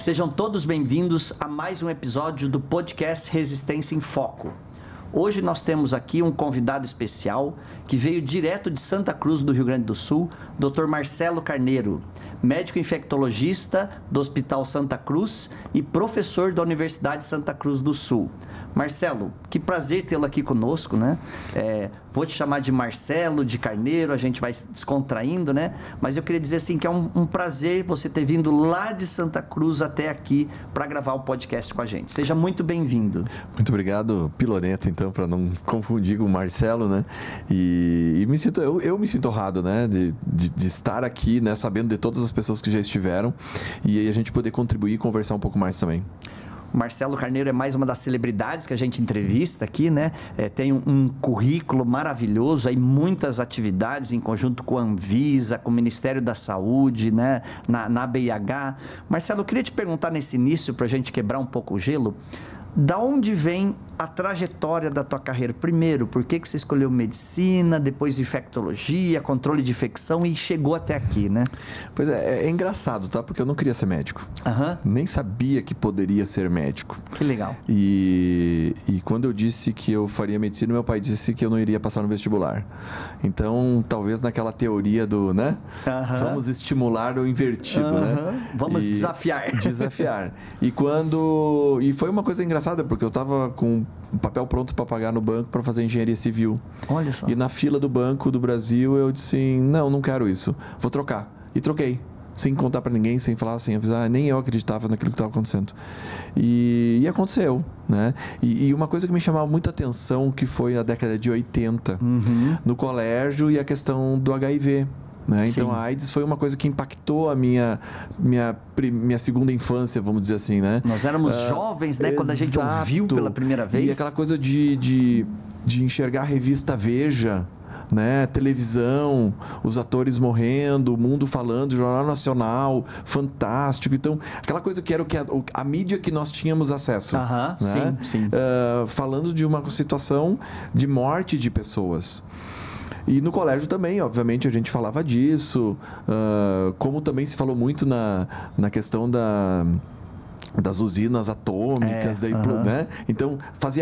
Sejam todos bem-vindos a mais um episódio do podcast Resistência em Foco. Hoje nós temos aqui um convidado especial que veio direto de Santa Cruz do Rio Grande do Sul, Dr. Marcelo Carneiro, médico infectologista do Hospital Santa Cruz e professor da Universidade Santa Cruz do Sul. Marcelo, que prazer tê-lo aqui conosco, né? Vou te chamar de Marcelo, de Carneiro, a gente vai descontraindo, né? Mas eu queria dizer assim que é um prazer você ter vindo lá de Santa Cruz até aqui para gravar o podcast com a gente. Seja muito bem-vindo. Muito obrigado, Piloneto, então, para não confundir com o Marcelo, né? E me sinto, eu me sinto honrado, né? De estar aqui, né? Sabendo de todas as pessoas que já estiveram e aí a gente poder contribuir e conversar um pouco mais também. Marcelo Carneiro é mais uma das celebridades que a gente entrevista aqui, né? Tem um currículo maravilhoso, aí muitas atividades em conjunto com a Anvisa, com o Ministério da Saúde, né? Na BIH. Marcelo, eu queria te perguntar nesse início, para a gente quebrar um pouco o gelo, da onde vem a trajetória da tua carreira? Primeiro, por que você escolheu medicina, depois infectologia, controle de infecção e chegou até aqui, né? Pois é engraçado, tá? Porque eu não queria ser médico. Nem sabia que poderia ser médico. Que legal. E quando eu disse que eu faria medicina, meu pai disse que eu não iria passar no vestibular. Então, talvez naquela teoria do, né? Vamos estimular o invertido, né? Vamos desafiar. Desafiar. E foi uma coisa engraçada, porque eu estava com um papel pronto para pagar no banco para fazer engenharia civil. Olha só. E na fila do Banco do Brasil eu disse, não quero isso, vou trocar. E troquei, sem contar para ninguém, sem falar, sem avisar, nem eu acreditava naquilo que estava acontecendo. E aconteceu, né? E uma coisa que me chamava muita atenção, que foi na década de 80, no colégio, e a questão do HIV. Né? Então a AIDS foi uma coisa que impactou a minha segunda infância, vamos dizer assim, né? Nós éramos jovens, né? Quando a gente ouviu pela primeira vez. E aquela coisa de enxergar a revista Veja, né? Televisão, os atores morrendo, o mundo falando, Jornal Nacional, Fantástico. Então, aquela coisa que era a mídia que nós tínhamos acesso. Né? Sim. Falando de uma situação de morte de pessoas. E no colégio também, obviamente, a gente falava disso, como também se falou muito na questão das usinas atômicas, né? Então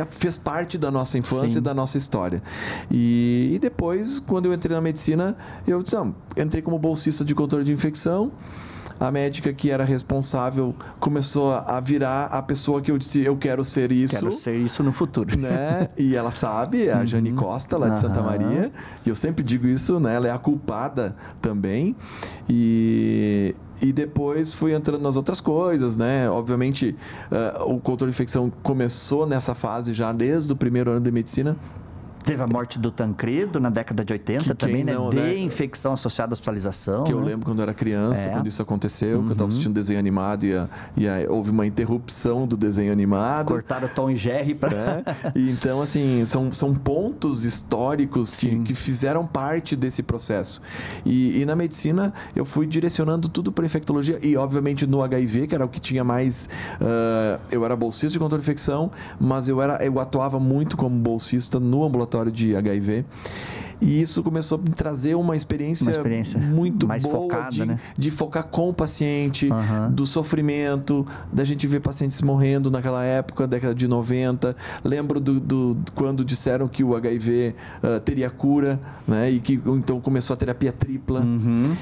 fez parte da nossa infância e da nossa história. E depois, quando eu entrei na medicina, eu disse, entrei como bolsista de controle de infecção. A médica que era responsável começou a virar a pessoa que eu disse, eu quero ser isso. Quero ser isso no futuro. Né? E ela sabe, a Jane Costa, lá de Santa Maria. E eu sempre digo isso, né? Ela é a culpada também. E depois fui entrando nas outras coisas, né? Obviamente, o controle de infecção começou nessa fase já desde o primeiro ano de medicina. Teve a morte do Tancredo na década de 80 também, né? De infecção associada à hospitalização. Que eu lembro quando eu era criança, quando isso aconteceu, que eu estava assistindo desenho animado e houve uma interrupção do desenho animado. Cortaram Tom e Jerry para... E então, assim, são pontos históricos que fizeram parte desse processo. E na medicina, eu fui direcionando tudo para infectologia e, obviamente, no HIV, que era o que tinha mais... eu era bolsista de controle de infecção, mas eu atuava muito como bolsista no ambulatório de HIV. E isso começou a me trazer uma experiência muito mais boa focada, né? de focar com o paciente, do sofrimento, da gente ver pacientes morrendo naquela época, década de 90. Lembro quando disseram que o HIV teria cura, né? E que então começou a terapia tripla.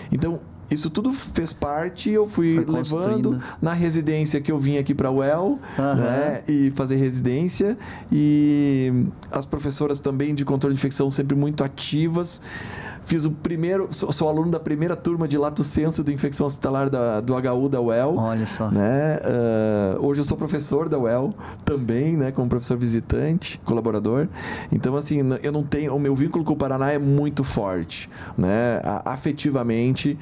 Então, isso tudo fez parte e eu fui levando na residência que eu vim aqui para a UEL, né, e fazer residência. E as professoras também de controle de infecção sempre muito ativas. Fiz sou aluno da primeira turma de lato sensu de infecção hospitalar do HU da UEL. Olha só. Né? Hoje eu sou professor da UEL também, né, como professor visitante, colaborador. Então, assim, eu não tenho... O meu vínculo com o Paraná é muito forte, né? Afetivamente,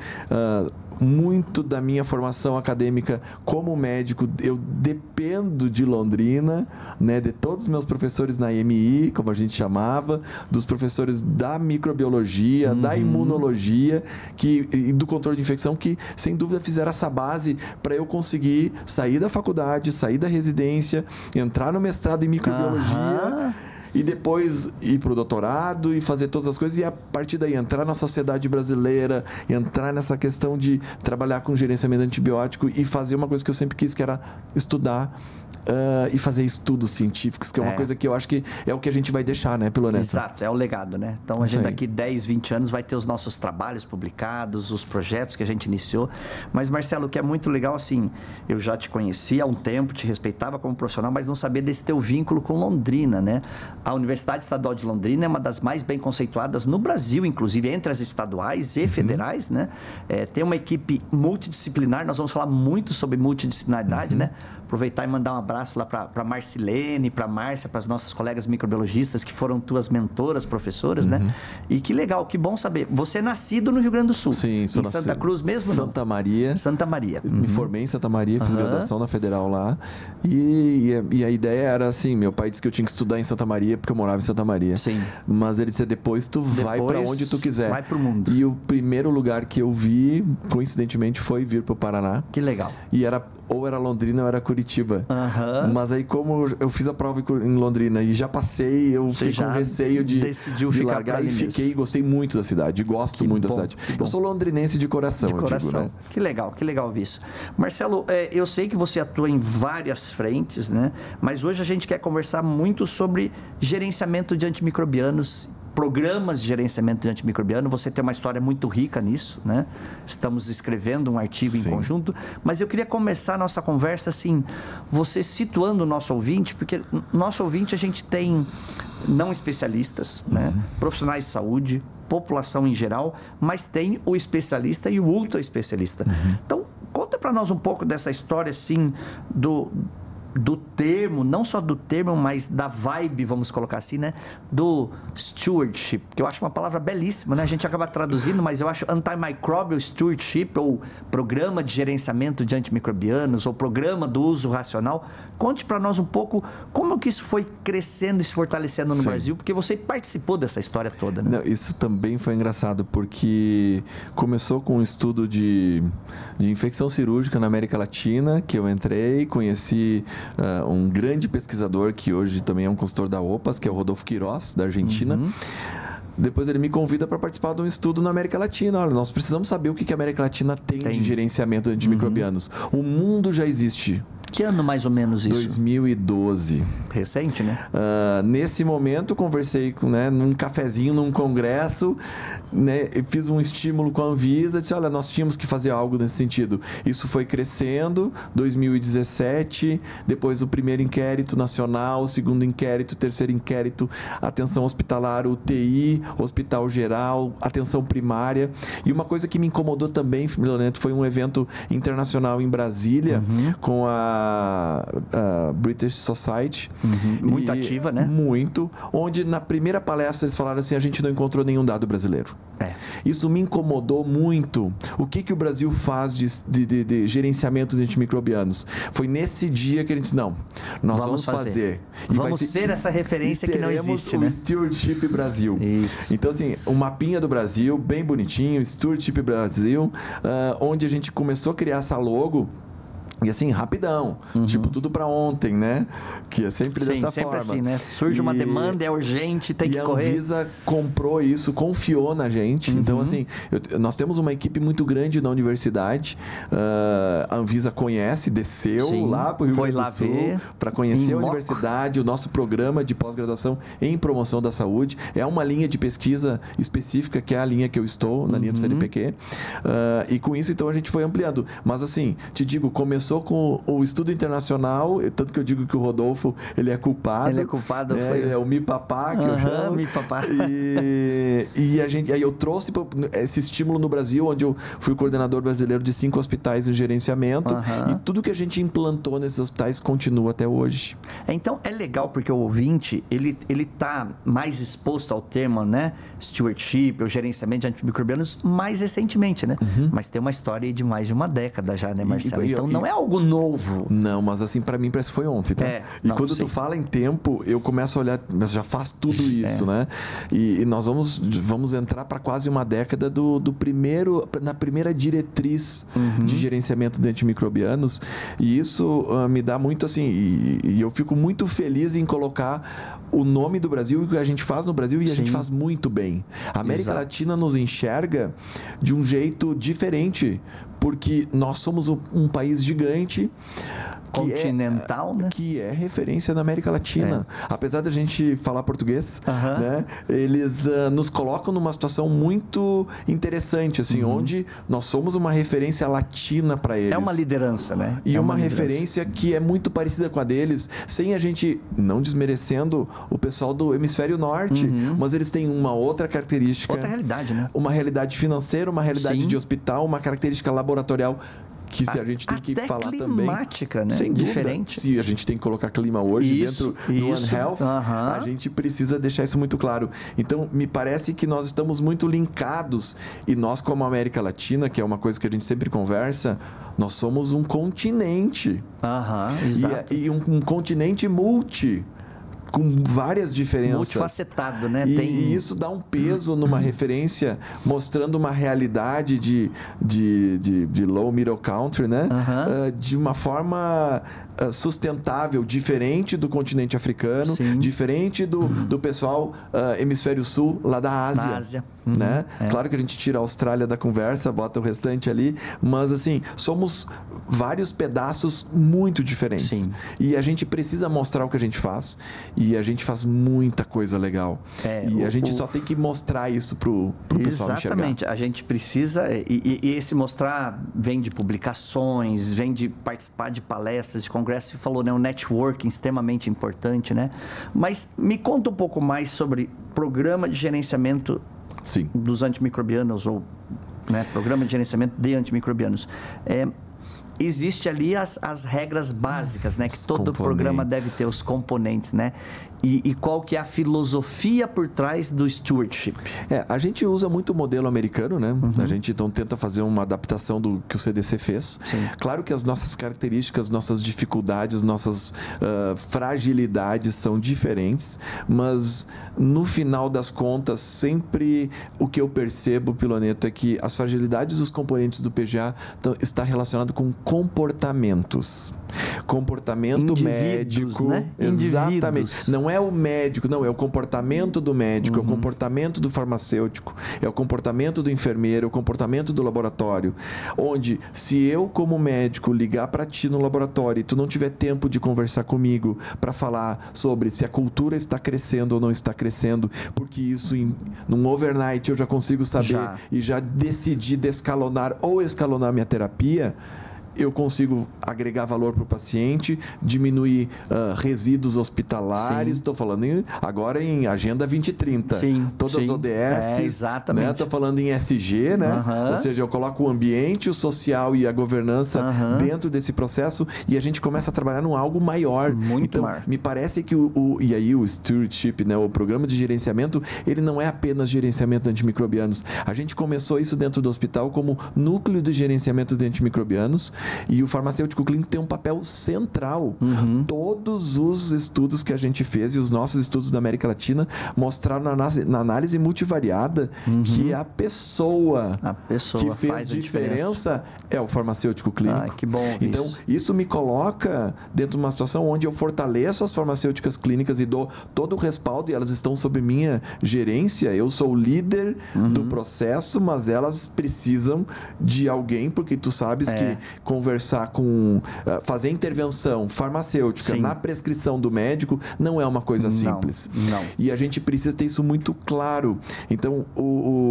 muito da minha formação acadêmica como médico, eu dependo de Londrina, né, de todos os meus professores na IMI, como a gente chamava, dos professores da microbiologia, da imunologia e do controle de infecção, que sem dúvida fizeram essa base para eu conseguir sair da faculdade, sair da residência, entrar no mestrado em microbiologia e depois ir para o doutorado e fazer todas as coisas e a partir daí entrar na sociedade brasileira, entrar nessa questão de trabalhar com gerenciamento antibiótico e fazer uma coisa que eu sempre quis, que era estudar e fazer estudos científicos, que é uma coisa que eu acho que é o que a gente vai deixar, né, pelo menos. Exato, é o legado, né? Então, a gente daqui 10, 20 anos vai ter os nossos trabalhos publicados, os projetos que a gente iniciou. Mas, Marcelo, o que é muito legal, assim, eu já te conhecia há um tempo, te respeitava como profissional, mas não sabia desse teu vínculo com Londrina, né? A Universidade Estadual de Londrina é uma das mais bem conceituadas no Brasil, inclusive, entre as estaduais e federais, né? Tem uma equipe multidisciplinar, nós vamos falar muito sobre multidisciplinaridade, né? Aproveitar e mandar um abraço lá para Marcilene, para Márcia, para as nossas colegas microbiologistas que foram tuas mentoras, professoras, né? E que legal, que bom saber. Você é nascido no Rio Grande do Sul. Sim, sou em Santa Cruz mesmo? Santa Maria. Santa Maria. Me formei em Santa Maria, fiz graduação na Federal lá. E a ideia era assim, meu pai disse que eu tinha que estudar em Santa Maria porque eu morava em Santa Maria. Sim. Mas ele disse, depois tu vai para onde tu quiser. Vai pro mundo. E o primeiro lugar que eu vi, coincidentemente, foi vir pro Paraná. Que legal. E ou era Londrina ou era Curitiba. Mas aí, como eu fiz a prova em Londrina e já passei, eu fiquei com receio de largar e fiquei, gostei muito da cidade, gosto muito da cidade. Eu sou londrinense de coração, eu digo, né? Que legal ouvir isso. Marcelo, eu sei que você atua em várias frentes, né? Mas hoje a gente quer conversar muito sobre gerenciamento de antimicrobianos, programas de gerenciamento de antimicrobiano. Você tem uma história muito rica nisso, né? Estamos escrevendo um artigo em conjunto, mas eu queria começar a nossa conversa assim, você situando o nosso ouvinte, porque nosso ouvinte a gente tem não especialistas, né? Profissionais de saúde, população em geral, mas tem o especialista e o ultra especialista. Então, conta para nós um pouco dessa história assim do termo, não só do termo, mas da vibe, vamos colocar assim, né? Do stewardship, que eu acho uma palavra belíssima, né? A gente acaba traduzindo, mas eu acho antimicrobial stewardship, ou programa de gerenciamento de antimicrobianos, ou programa do uso racional. Conte para nós um pouco como que isso foi crescendo e se fortalecendo no Brasil, porque você participou dessa história toda, né? Não, isso também foi engraçado, porque começou com um estudo de infecção cirúrgica na América Latina, que eu entrei, conheci um grande pesquisador que hoje também é um consultor da OPAS, que é o Rodolfo Queiroz, da Argentina. Depois ele me convida para participar de um estudo na América Latina. Olha, nós precisamos saber o que a América Latina tem de gerenciamento de antimicrobianos. O mundo já existe. Que ano mais ou menos isso? 2012. Recente, né? Nesse momento, conversei num cafezinho, num congresso, né, fiz um estímulo com a Anvisa, disse, olha, nós tínhamos que fazer algo nesse sentido. Isso foi crescendo, 2017, depois o primeiro inquérito nacional, o segundo inquérito, terceiro inquérito, atenção hospitalar, UTI, hospital geral, atenção primária. E uma coisa que me incomodou também, Leonento, foi um evento internacional em Brasília, com a British Society. Muito ativa, né? Muito. Onde na primeira palestra eles falaram assim, a gente não encontrou nenhum dado brasileiro. Isso me incomodou muito. O que o Brasil faz de gerenciamento de antimicrobianos? Foi nesse dia que a gente disse, não, nós vamos fazer. Vamos ser essa referência que não existe, o né? Stewardship Brasil. Isso. Então, assim, um mapinha do Brasil, bem bonitinho, Stewardship Brasil, onde a gente começou a criar essa logo. E assim, rapidão. Tipo, tudo para ontem, né? Que é sempre dessa forma. Sempre assim, né? Surge uma demanda, é urgente, tem que correr. E a Anvisa comprou isso, confiou na gente. Então, assim, nós temos uma equipe muito grande na universidade. A Anvisa conhece, desceu lá para o Rio Grande do Sul para conhecer a universidade, o nosso programa de pós-graduação em promoção da saúde. É uma linha de pesquisa específica, que é a linha que eu estou, na linha do CNPq. E com isso, então, a gente foi ampliando. Mas, assim, te digo, começou com o estudo internacional, tanto que eu digo que o Rodolfo, ele é culpado. Ele é culpado, né? Ele é o MIPAPA, que eu chamo. MIPAPA. Aí eu trouxe esse estímulo no Brasil, onde eu fui coordenador brasileiro de 5 hospitais em gerenciamento, e tudo que a gente implantou nesses hospitais continua até hoje. Então, é legal porque o ouvinte, ele tá mais exposto ao termo, né? Stewardship, o gerenciamento de antimicrobianos, mais recentemente, né? Mas tem uma história aí de mais de uma década já, né, Marcelo? Então, não é algo novo. Não, mas assim, para mim parece que foi ontem, tá? E quando tu fala em tempo, eu começo a olhar, mas já faz tudo isso, né? E nós vamos entrar para quase uma década na primeira diretriz de gerenciamento de antimicrobianos, e isso me dá muito assim, e eu fico muito feliz em colocar o nome do Brasil e o que a gente faz no Brasil, e a gente faz muito bem. A América Latina nos enxerga de um jeito diferente, porque nós somos um país gigante, continental, né? Que é referência na América Latina. Apesar da gente falar português, né? Eles nos colocam numa situação muito interessante, assim, onde nós somos uma referência latina para eles. É uma liderança, né? E uma referência que é muito parecida com a deles, sem a gente, não desmerecendo o pessoal do hemisfério norte, mas eles têm uma outra característica. Outra realidade, né? Uma realidade financeira, uma realidade de hospital, uma característica laboratorial, que se a gente tem que falar também, climática, né? Sem dúvida, diferente. Se a gente tem que colocar clima hoje dentro do One Health, a gente precisa deixar isso muito claro. Então, me parece que nós estamos muito linkados, e nós, como América Latina, que é uma coisa que a gente sempre conversa, nós somos um continente. Exato. E um continente com várias diferenças. Multifacetado, né? E isso dá um peso numa referência, mostrando uma realidade de low middle country, né? De uma forma sustentável, diferente do continente africano, diferente do pessoal hemisfério sul, lá da Ásia. Na Ásia. Né? Claro que a gente tira a Austrália da conversa, bota o restante ali, mas assim, somos vários pedaços muito diferentes. E a gente precisa mostrar o que a gente faz, e a gente faz muita coisa legal. E a gente só tem que mostrar isso pro pessoal enxergar. Exatamente, a gente precisa, e esse mostrar vem de publicações, vem de participar de palestras, de congressos, você falou, né? Um networking extremamente importante, né? Mas me conta um pouco mais sobre programa de gerenciamento dos antimicrobianos, ou programa de gerenciamento de antimicrobianos. Existe ali as regras básicas, né? Que todo programa deve ter, os componentes, né? E qual que é a filosofia por trás do stewardship? A gente usa muito o modelo americano, né? A gente então tenta fazer uma adaptação do que o CDC fez. Claro que as nossas características, nossas dificuldades, nossas fragilidades são diferentes, mas no final das contas, sempre o que eu percebo, Piloneto, é que as fragilidades dos componentes do PGA está relacionado com comportamentos. Comportamento médico, né? Exatamente. Não é o médico, não, é o comportamento do médico, é o comportamento do farmacêutico, é o comportamento do enfermeiro, é o comportamento do laboratório. Onde, se eu, como médico, ligar para ti no laboratório e tu não tiver tempo de conversar comigo para falar sobre se a cultura está crescendo ou não está crescendo, porque isso num overnight eu já consigo saber e já decidi descalonar ou escalonar minha terapia, eu consigo agregar valor para o paciente, diminuir resíduos hospitalares. Estou falando agora em Agenda 2030. Todas as ODS. Exatamente. Estou falando em SG, né? Ou seja, eu coloco o ambiente, o social e a governança dentro desse processo, e a gente começa a trabalhar num algo maior. Muito maior. Me parece que e aí o stewardship, né? O programa de gerenciamento, ele não é apenas gerenciamento de antimicrobianos. A gente começou isso dentro do hospital como núcleo de gerenciamento de antimicrobianos, e o farmacêutico clínico tem um papel central. Todos os estudos que a gente fez e os nossos estudos da América Latina mostraram na análise multivariada que a pessoa que fez diferença é o farmacêutico clínico. Que bom. Então, isso me coloca dentro de uma situação onde eu fortaleço as farmacêuticas clínicas e dou todo o respaldo, e elas estão sob minha gerência. Eu sou o líder do processo, mas elas precisam de alguém, porque tu sabes que conversar com... fazer intervenção farmacêutica na prescrição do médico não é uma coisa simples. Não. E a gente precisa ter isso muito claro. Então,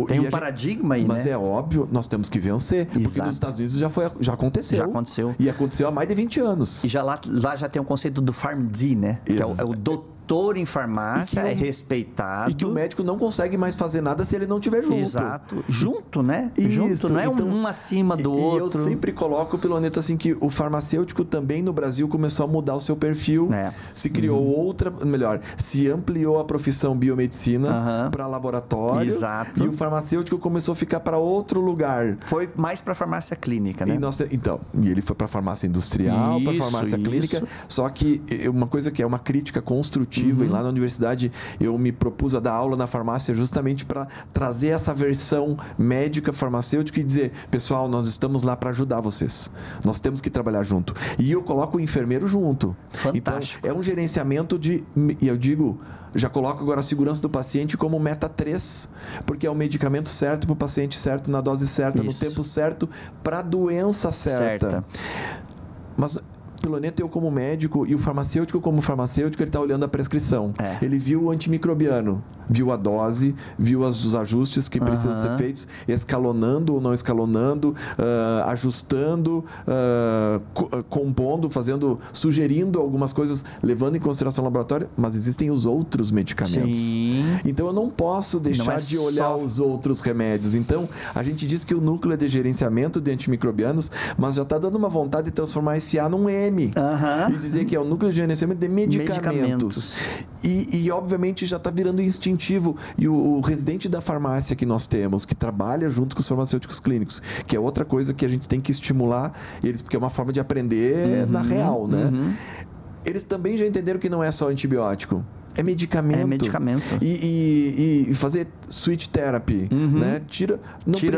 tem um paradigma aí, mas é óbvio, nós temos que vencer. Porque nos Estados Unidos já aconteceu. Já aconteceu. E aconteceu há mais de 20 anos. E lá já tem o conceito do PharmD, né? Que é o doutor em farmácia, é respeitado. E que o médico não consegue mais fazer nada se ele não estiver junto. Exato. Junto, né? Isso. Junto, não é então, um acima do outro. E eu sempre coloco, Piloneto, assim, que o farmacêutico também no Brasil começou a mudar o seu perfil. Se criou se ampliou a profissão biomedicina para laboratório. Exato. E o farmacêutico começou a ficar para outro lugar. Foi mais para farmácia clínica, né? E ele foi para farmácia industrial, para farmácia clínica. Só que uma coisa que é uma crítica construtiva, e lá na universidade eu me propus a dar aula na farmácia justamente para trazer essa versão médica farmacêutica e dizer, pessoal, nós estamos lá para ajudar vocês. Nós temos que trabalhar junto. E eu coloco o enfermeiro junto. Fantástico. Então, é um gerenciamento e eu digo, já coloco agora a segurança do paciente como meta 3, porque é o medicamento certo para o paciente certo, na dose certa, no tempo certo, para a doença certa. Mas Piloneto, eu como médico e o farmacêutico como farmacêutico, ele está olhando a prescrição. Ele viu o antimicrobiano, viu a dose, viu os ajustes que precisam ser feitos, escalonando ou não escalonando, ajustando, compondo, sugerindo algumas coisas, levando em consideração o laboratório, mas existem os outros medicamentos. Sim. Então eu não posso deixar de olhar os outros remédios. Então a gente diz que o núcleo é de gerenciamento de antimicrobianos, mas já está dando uma vontade de transformar esse A num M. E dizer que é o núcleo de gerenciamento de medicamentos. E obviamente já está virando instintivo. E o residente da farmácia que nós temos, que trabalha junto com os farmacêuticos clínicos, que é outra coisa que a gente tem que estimular eles, porque é uma forma de aprender na real, né? Eles também já entenderam que não é só antibiótico. É medicamento. É medicamento. E fazer switch therapy, né? Tira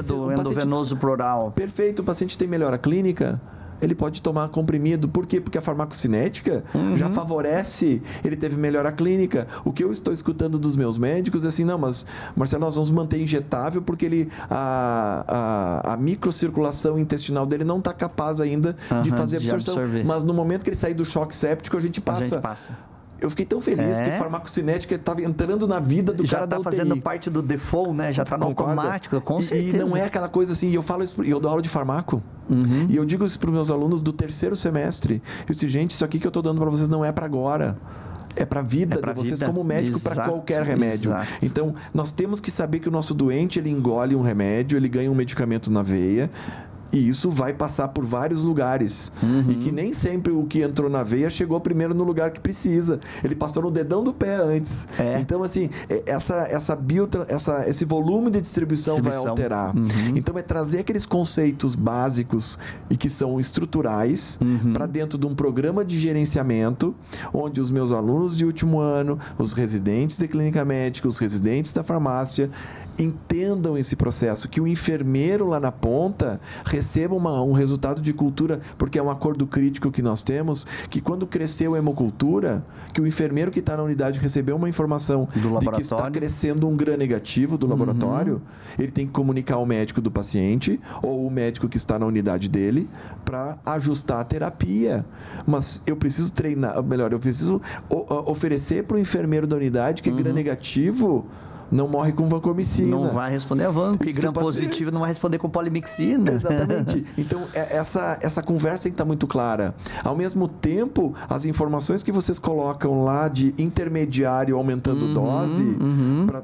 do endovenoso pro oral. Perfeito. O paciente tem melhora clínica, ele pode tomar comprimido. Por quê? Porque a farmacocinética já favorece, ele teve melhora clínica. O que eu estou escutando dos meus médicos é assim, não, mas Marcelo, nós vamos manter injetável porque a microcirculação intestinal dele não está capaz ainda de fazer absorção. Mas no momento que ele sair do choque séptico, a gente passa. Eu fiquei tão feliz que a farmacocinética estava entrando na vida do cara da UTI. Já está fazendo parte do default, né? Já está no automático, com certeza. E não é aquela coisa assim, eu falo isso, eu dou aula de farmaco, e eu digo isso para os meus alunos do 3º semestre. Eu disse, gente, isso aqui que eu estou dando para vocês não é para agora. É para a vida de vocês como médico, para qualquer remédio. Então, nós temos que saber que o nosso doente, ele engole um remédio, ele ganha um medicamento na veia, e isso vai passar por vários lugares. E que nem sempre o que entrou na veia chegou primeiro no lugar que precisa. Ele passou no dedão do pé antes. Então, assim, esse volume de distribuição vai alterar. Então, é trazer aqueles conceitos básicos e que são estruturais para dentro de um programa de gerenciamento, onde os meus alunos de último ano, os residentes de clínica médica, os residentes da farmácia, entendam esse processo, que o enfermeiro lá na ponta receba um resultado de cultura, porque é um acordo crítico que nós temos, que quando cresceu a hemocultura, que o enfermeiro que está na unidade recebeu uma informação de que está crescendo um gram negativo do laboratório, ele tem que comunicar ao médico do paciente, ou o médico que está na unidade dele, para ajustar a terapia. Mas eu preciso eu preciso oferecer para o enfermeiro da unidade que gram negativo não morre com vancomicina. Não vai responder a vanco. E gram positivo não vai responder com polimixina. Exatamente. Então, essa conversa tem que estar muito clara. Ao mesmo tempo, as informações que vocês colocam lá de intermediário aumentando dose,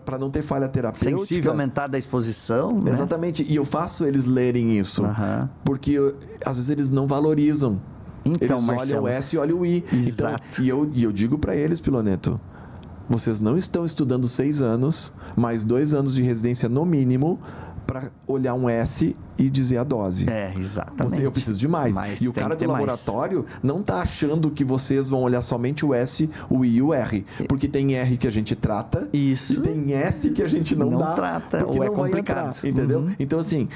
para não ter falha terapêutica. Sensível aumentada a exposição. Né? Exatamente. E eu faço eles lerem isso. Porque, às vezes, eles não valorizam. Então, eles olham o S e olham o I. Exato. Então, e eu digo para eles, Piloneto, vocês não estão estudando 6 anos, mais 2 anos de residência no mínimo, para olhar um S e dizer a dose. Exatamente. Eu preciso de mais. E o cara do laboratório não está achando que vocês vão olhar somente o S, o I e o R. Porque tem R que a gente trata e tem S que a gente não dá. Trata, porque ou não é complicado. Vai entrar, entendeu? Então, assim,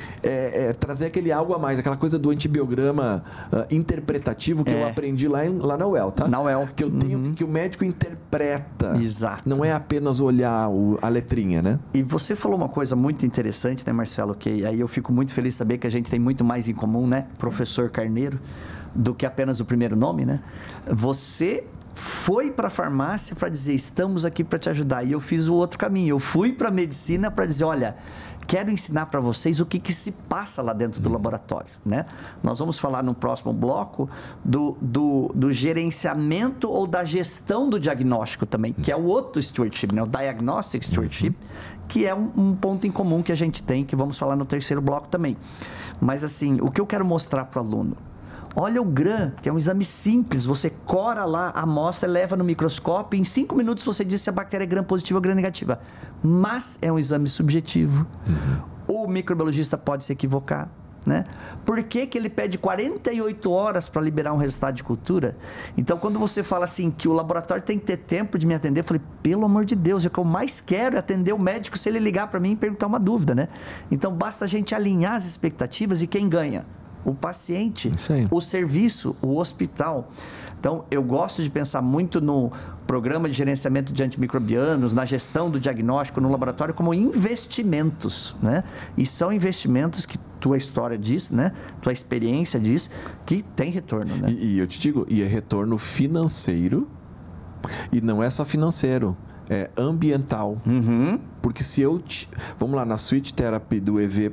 trazer aquele algo a mais, aquela coisa do antibiograma interpretativo que eu aprendi lá na UEL, tá? Na UEL. Que eu tenho, que o médico interpreta. Exato. Não é apenas olhar a letrinha, né? E você falou uma coisa muito interessante, né, Marcelo? Que aí eu fico muito feliz de saber que a gente tem muito mais em comum, né? Professor Carneiro, do que apenas o primeiro nome, né? Você foi para a farmácia para dizer, estamos aqui para te ajudar. E eu fiz o outro caminho. Eu fui para a medicina para dizer, olha, quero ensinar para vocês o que se passa lá dentro do laboratório, né? Nós vamos falar no próximo bloco do gerenciamento ou da gestão do diagnóstico também, que é o outro stewardship, né? O Diagnostic Stewardship, que é um ponto em comum que a gente tem, que vamos falar no terceiro bloco também. Mas assim, o que eu quero mostrar para o aluno? Olha o GRAM, que é um exame simples. Você cora lá a amostra, leva no microscópio e em 5 minutos você diz se a bactéria é Gram positiva ou Gram negativa. Mas é um exame subjetivo. O microbiologista pode se equivocar, né? Por que ele pede 48 horas para liberar um resultado de cultura? Então, quando você fala assim que o laboratório tem que ter tempo de me atender, eu falei, pelo amor de Deus, o que eu mais quero é atender o médico se ele ligar para mim e perguntar uma dúvida, né? Então, basta a gente alinhar as expectativas e quem ganha? O paciente, o serviço, o hospital. Então, eu gosto de pensar muito no programa de gerenciamento de antimicrobianos, na gestão do diagnóstico no laboratório como investimentos, né? E são investimentos que tua história diz, né? Tua experiência diz que tem retorno, né? E eu te digo, e é retorno financeiro, e não é só financeiro, é ambiental. Porque se eu... Vamos lá, na switch therapy do IV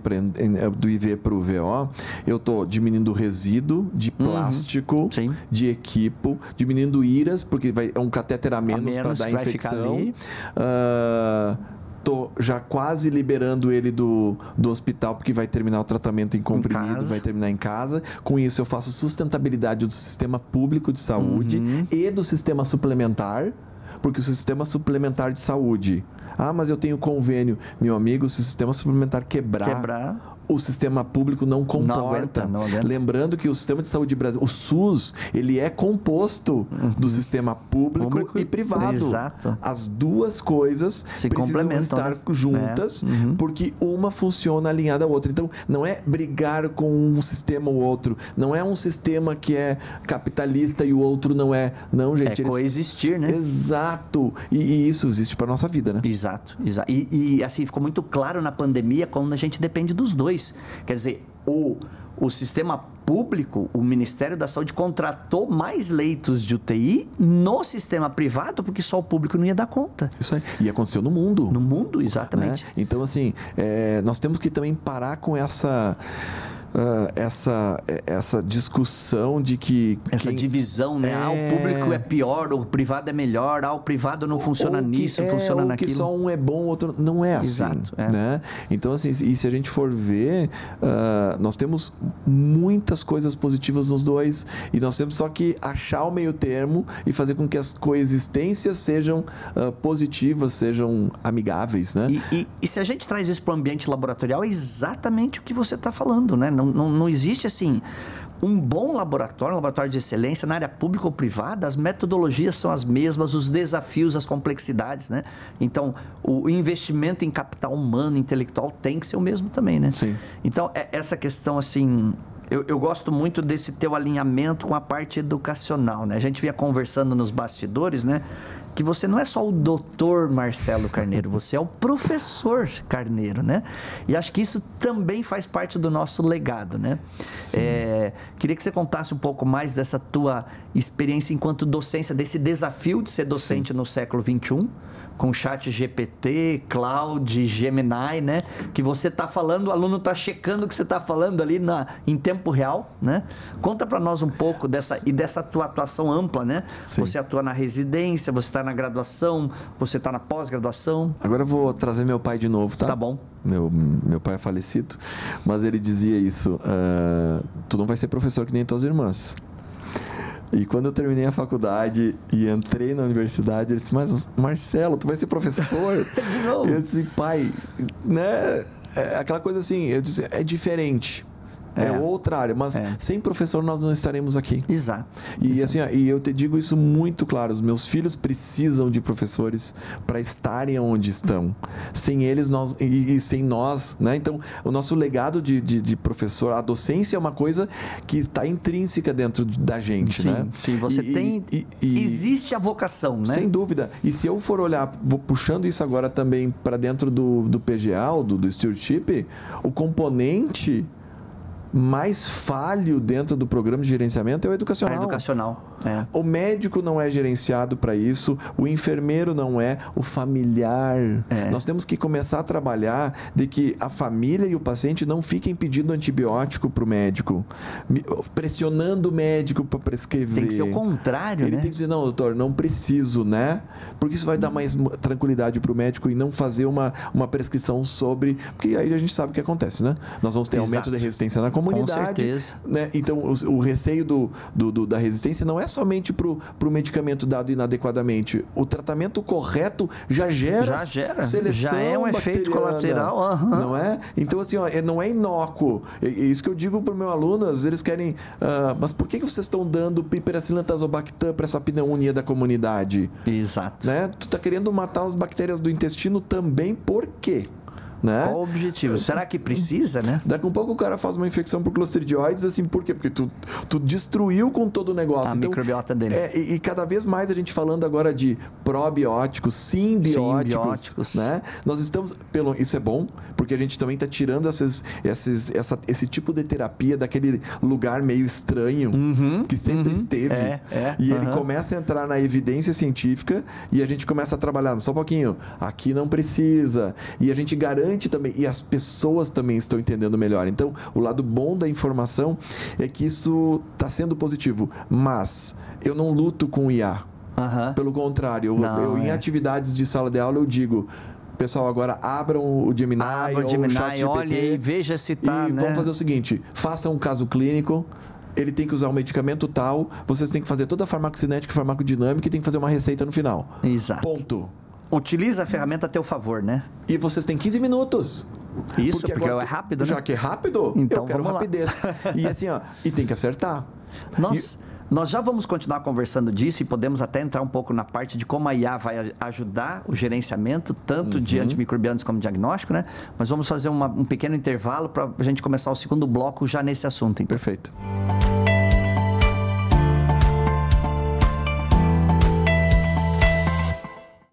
para o VO, eu estou diminuindo o resíduo de plástico, de equipo, diminuindo IRAs, porque é um catéter a menos para dar infecção. Estou já quase liberando ele do hospital, porque vai terminar o tratamento em comprimido, vai terminar em casa. Com isso, eu faço sustentabilidade do sistema público de saúde e do sistema suplementar, porque o sistema suplementar de saúde... Ah, mas eu tenho convênio. Meu amigo, se o sistema suplementar quebrar, o sistema público não comporta. Não aguenta. Lembrando que o sistema de saúde brasileiro, o SUS, ele é composto do sistema público e privado. Exato. As duas coisas precisam estar juntas, porque uma funciona alinhada à outra. Então, não é brigar com um sistema ou outro. Não é um sistema que é capitalista e o outro não é. Não, gente. É coexistir, né? Exato. E isso existe para a nossa vida, né? Exato. E assim, ficou muito claro na pandemia quando a gente depende dos dois. Quer dizer, o sistema público, o Ministério da Saúde contratou mais leitos de UTI no sistema privado, porque só o público não ia dar conta. Isso aí. E aconteceu no mundo. No mundo, exatamente. Né? Então, assim, nós temos que também parar com essa discussão de que... Essa divisão, né? O público é pior, o privado é melhor, o privado não funciona nisso, funciona naquilo. Que só um é bom, o outro... Não é assim. Exato. Né? Então, assim, e se a gente for ver, nós temos muitas coisas positivas nos dois, e nós temos só que achar o meio termo e fazer com que as coexistências sejam positivas, sejam amigáveis, né? E se a gente traz isso para o ambiente laboratorial, é exatamente o que você está falando, né? Não existe, assim, um bom laboratório, um laboratório de excelência na área pública ou privada, as metodologias são as mesmas, os desafios, as complexidades, né? Então, o investimento em capital humano, intelectual, tem que ser o mesmo também, né? Sim. Então, essa questão, assim... Eu gosto muito desse teu alinhamento com a parte educacional, né? A gente vinha conversando nos bastidores, né? Que você não é só o doutor Marcelo Carneiro, você é o professor Carneiro, né? E acho que isso também faz parte do nosso legado, né? Queria que você contasse um pouco mais dessa tua experiência enquanto docência, desse desafio de ser docente no século XXI, com chat GPT, Cloud, Gemini, né? Que você está falando, o aluno está checando o que você está falando ali em tempo real, né? Conta para nós um pouco dessa tua atuação ampla, né? Sim. Você atua na residência, você está na graduação, você está na pós-graduação. Agora eu vou trazer meu pai de novo, tá? Tá bom. Meu pai é falecido, mas ele dizia isso, tu não vai ser professor que nem tuas irmãs. E quando eu terminei a faculdade e entrei na universidade, ele disse, mas Marcelo, tu vai ser professor? De novo? Eu disse, pai, né? Aquela coisa assim, eu disse, é diferente. É outra área, mas sem professor nós não estaremos aqui. Exato. E assim, e eu te digo isso muito claro, os meus filhos precisam de professores para estarem onde estão. Sem eles, e sem nós, né? Então, o nosso legado de professor, a docência é uma coisa que está intrínseca dentro da gente, né? Sim, você existe a vocação, né? Sem dúvida. E se eu for olhar, vou puxando isso agora também para dentro do PGA, do Stewardship, o componente mais falho dentro do programa de gerenciamento é o educacional. O médico não é gerenciado para isso, o enfermeiro não é, o familiar. Nós temos que começar a trabalhar de que a família e o paciente não fiquem pedindo antibiótico para o médico, pressionando o médico para prescrever. Tem que ser o contrário, Ele tem que dizer, não, doutor, não preciso, né? Porque isso vai dar mais tranquilidade para o médico e não fazer uma prescrição sobre... Porque aí a gente sabe o que acontece, né? Nós vamos ter aumento de resistência na comunidade. Com certeza. Né? Então, o receio da resistência não é somente para o medicamento dado inadequadamente. O tratamento correto já gera seleção já é um efeito colateral. Não é? Então, assim, não é inócuo. É isso que eu digo para o meu aluno, às vezes eles querem... mas por que vocês estão dando piperacillina tazobactam para essa pneumonia da comunidade? Exato. Né? Tu está querendo matar as bactérias do intestino também, por quê? Né? Qual o objetivo? Será que precisa, né? Daqui a pouco o cara faz uma infecção por clostridioides, assim, por quê? Porque tu destruiu com todo o negócio. A microbiota dele. E cada vez mais a gente falando agora de probióticos, simbióticos. Né? Nós estamos... Isso é bom, porque a gente também está tirando esse tipo de terapia daquele lugar meio estranho que sempre esteve. Ele começa a entrar na evidência científica e a gente começa a trabalhar. Só um pouquinho. Aqui não precisa. E a gente garante também, e as pessoas também estão entendendo melhor. Então, o lado bom da informação é que isso está sendo positivo, mas eu não luto com o IA. Pelo contrário, em atividades de sala de aula eu digo, pessoal, agora abram o Gemini, ou o ChatGPT, olha e veja se está, né? Vamos fazer o seguinte, façam um caso clínico, ele tem que usar um medicamento tal, vocês têm que fazer toda a farmacocinética e farmacodinâmica e tem que fazer uma receita no final. Exato. Ponto. Utiliza a ferramenta a teu favor, né? E vocês têm 15 minutos. Isso, porque é rápido, né? Já que é rápido, então, eu quero rapidez. E assim, e tem que acertar. Nós já vamos continuar conversando disso e podemos até entrar um pouco na parte de como a IA vai ajudar o gerenciamento, tanto de antimicrobianos como diagnóstico, né? Mas vamos fazer um pequeno intervalo para a gente começar o segundo bloco já nesse assunto. Então. Perfeito.